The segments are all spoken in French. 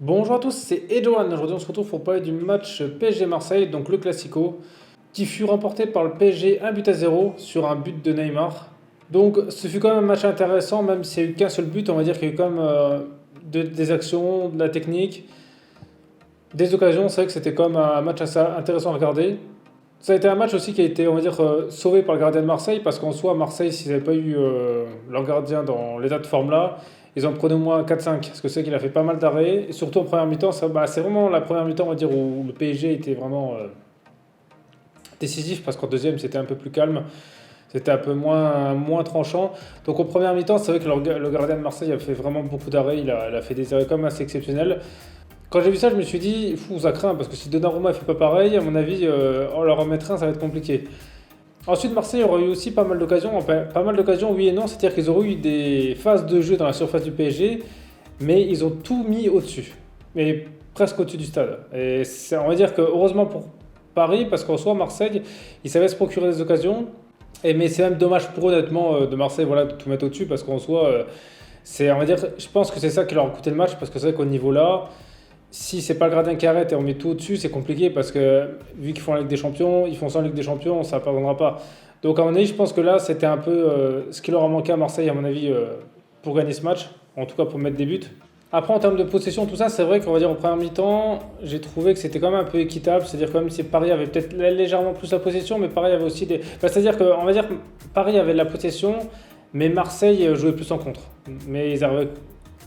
Bonjour à tous, c'est Edouane. Aujourd'hui, on se retrouve pour parler du match PSG Marseille, donc le Classico, qui fut remporté par le PSG 1-0 sur un but de Neymar. Donc, ce fut quand même un match intéressant, même s'il n'y a eu qu'un seul but. On va dire qu'il y a eu quand même des actions, de la technique, des occasions. C'est vrai que c'était quand même un match assez intéressant à regarder. Ça a été un match aussi qui a été, on va dire, sauvé par le gardien de Marseille, parce qu'en soi, Marseille, s'ils n'avaient pas eu leur gardien dans l'état de forme là, ils en prenaient au moins 4-5, parce que c'est qu'il a fait pas mal d'arrêts, et surtout en première mi-temps, c'est vraiment la première mi-temps, on va dire, où le PSG était vraiment décisif, parce qu'en deuxième, c'était un peu plus calme, c'était un peu moins tranchant. Donc en première mi-temps, c'est vrai que le gardien de Marseille a fait vraiment beaucoup d'arrêts, il a fait des arrêts quand même assez exceptionnels. Quand j'ai vu ça, je me suis dit, fou, ça craint, parce que si Donnarumma ne fait pas pareil, à mon avis, on leur remettre un, ça va être compliqué. Ensuite, Marseille aurait eu aussi pas mal d'occasions, enfin, pas mal d'occasions, oui et non, c'est-à-dire qu'ils auraient eu des phases de jeu dans la surface du PSG, mais ils ont tout mis au-dessus, mais presque au-dessus du stade. Et on va dire que heureusement pour Paris, parce qu'en soi, Marseille, ils savaient se procurer des occasions, mais c'est même dommage pour eux, honnêtement, de Marseille, voilà, de tout mettre au-dessus, parce qu'en soi, on va dire, je pense que c'est ça qui leur a coûté le match, parce que c'est vrai qu'au niveau là, si c'est pas le gradin qui arrête et on met tout au-dessus, c'est compliqué parce que vu qu'ils font la Ligue des Champions, ils font ça en Ligue des Champions, ça ne pardonnera pas. Donc à mon avis, je pense que là, c'était un peu ce qui leur a manqué à Marseille, à mon avis, pour gagner ce match, en tout cas pour mettre des buts. Après, en termes de possession, tout ça, c'est vrai qu'on va dire en première mi-temps, j'ai trouvé que c'était quand même un peu équitable. C'est-à-dire quand même si Paris avait peut-être légèrement plus la possession, mais Paris avait aussi des. C'est-à-dire qu'on va dire que Paris avait de la possession, mais Marseille jouait plus en contre. Mais ils arrivaient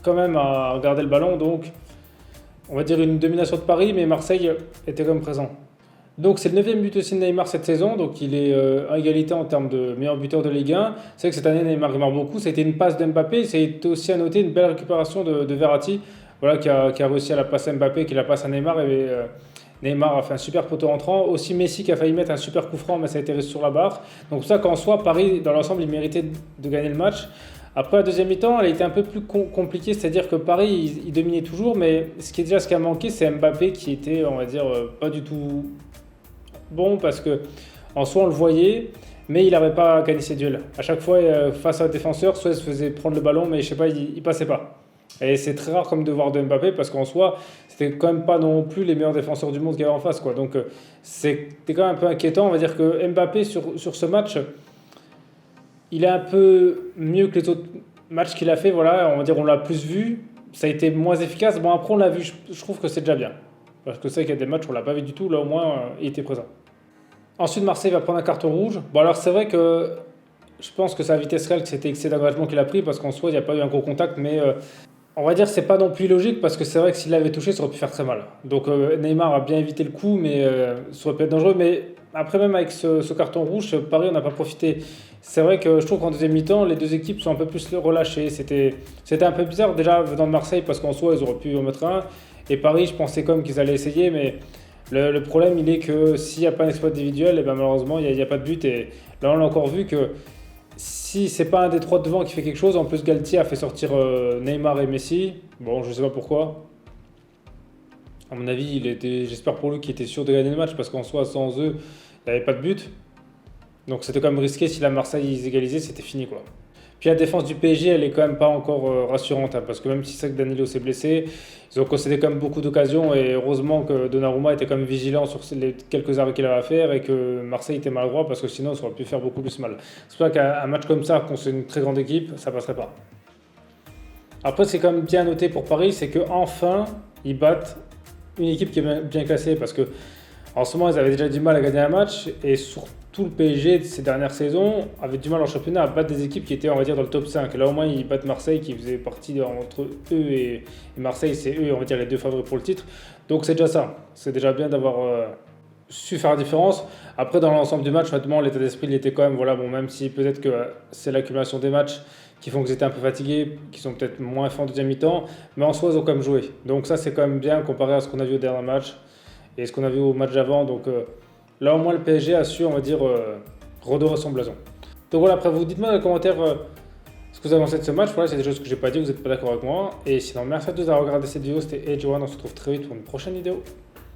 quand même à garder le ballon, donc on va dire une domination de Paris, mais Marseille était quand même présent. Donc c'est le 9e but aussi de Neymar cette saison, donc il est à égalité en termes de meilleur buteur de Ligue 1. C'est vrai que cette année Neymar il marque beaucoup, ça a été une passe d'Mbappé, ça a été aussi à noter une belle récupération de Verratti, voilà, qui a réussi à la passer à Mbappé, qui la passe à Neymar, et Neymar a fait un super poteau entrant. Aussi Messi qui a failli mettre un super coup franc, mais ça a été resté sur la barre. Donc pour ça qu'en soi, Paris dans l'ensemble il méritait de gagner le match. Après, la deuxième mi-temps, elle a été un peu plus compliquée, c'est-à-dire que Paris, il dominait toujours, mais ce qui a manqué, c'est Mbappé qui était, on va dire, pas du tout bon, parce que en soi, on le voyait, mais il n'avait pas gagné ses duels. À chaque fois, face à un défenseur, soit il se faisait prendre le ballon, mais je sais pas, il passait pas. Et c'est très rare comme devoir de Mbappé, parce qu'en soi, c'était quand même pas non plus les meilleurs défenseurs du monde qu'il y avait en face, quoi. Donc, c'était quand même un peu inquiétant. On va dire que Mbappé, sur ce match, il est un peu mieux que les autres matchs qu'il a fait, voilà, on va dire on l'a plus vu, ça a été moins efficace. Bon après on l'a vu, je trouve que c'est déjà bien. Parce que c'est vrai qu'il y a des matchs où on l'a pas vu du tout, là au moins il était présent. Ensuite Marseille va prendre un carton rouge. Bon alors c'est vrai que je pense que c'est à vitesse réelle que c'était excès d'engagement qu'il a pris parce qu'en soi il n'y a pas eu un gros contact, mais on va dire que c'est pas non plus logique parce que c'est vrai que s'il l'avait touché ça aurait pu faire très mal. Donc Neymar a bien évité le coup, mais ça aurait pu être dangereux. Mais après même avec ce carton rouge, Paris on n'a pas profité. C'est vrai que je trouve qu'en deuxième mi-temps, les deux équipes sont un peu plus relâchées. C'était un peu bizarre déjà venant de Marseille parce qu'en soi, ils auraient pu en mettre un. Et Paris, je pensais comme qu'ils allaient essayer, mais le problème, il est que s'il n'y a pas un exploit individuel, et ben malheureusement, il n'y a pas de but. Et là, on a encore vu que si c'est pas un des trois devant qui fait quelque chose, en plus Galtier a fait sortir Neymar et Messi. Bon, je sais pas pourquoi. À mon avis, j'espère pour lui qu'il était sûr de gagner le match parce qu'en soi, sans eux, il n'y avait pas de but. Donc c'était quand même risqué, si la Marseille ils égalisaient, c'était fini quoi. Puis la défense du PSG, elle est quand même pas encore rassurante, hein, parce que même si c'est que Danilo s'est blessé, ils ont concédé quand même beaucoup d'occasions et heureusement que Donnarumma était quand même vigilant sur les quelques arrêts qu'il avait à faire et que Marseille était maladroit parce que sinon ça aurait pu faire beaucoup plus mal. C'est pour ça qu'un match comme ça, contre une très grande équipe, ça passerait pas. Après, c'est quand même bien noté pour Paris, c'est qu'enfin, ils battent une équipe qui est bien classée parce que en ce moment, ils avaient déjà du mal à gagner un match et surtout le PSG de ces dernières saisons avait du mal en championnat à battre des équipes qui étaient, on va dire, dans le top 5. Là, au moins, ils battent Marseille qui faisait partie entre eux et Marseille, c'est eux, on va dire, les deux favoris pour le titre. Donc, c'est déjà ça. C'est déjà bien d'avoir su faire la différence. Après, dans l'ensemble du match, honnêtement, l'état d'esprit, il était quand même, voilà, bon, même si peut-être que c'est l'accumulation des matchs qui font qu'ils étaient un peu fatigués, qui sont peut-être moins forts en deuxième mi-temps, mais en soi, ils ont quand même joué. Donc, ça, c'est quand même bien comparé à ce qu'on a vu au dernier match et ce qu'on a vu au match d'avant. Donc là, au moins, le PSG a su, on va dire, redorer son blason. Donc voilà, après, vous dites-moi dans les commentaires ce que vous avez pensé de ce match. Voilà, c'est des choses que j'ai pas dit, vous n'êtes pas d'accord avec moi. Et sinon, merci à tous d'avoir regardé cette vidéo. C'était Edge One. On se retrouve très vite pour une prochaine vidéo.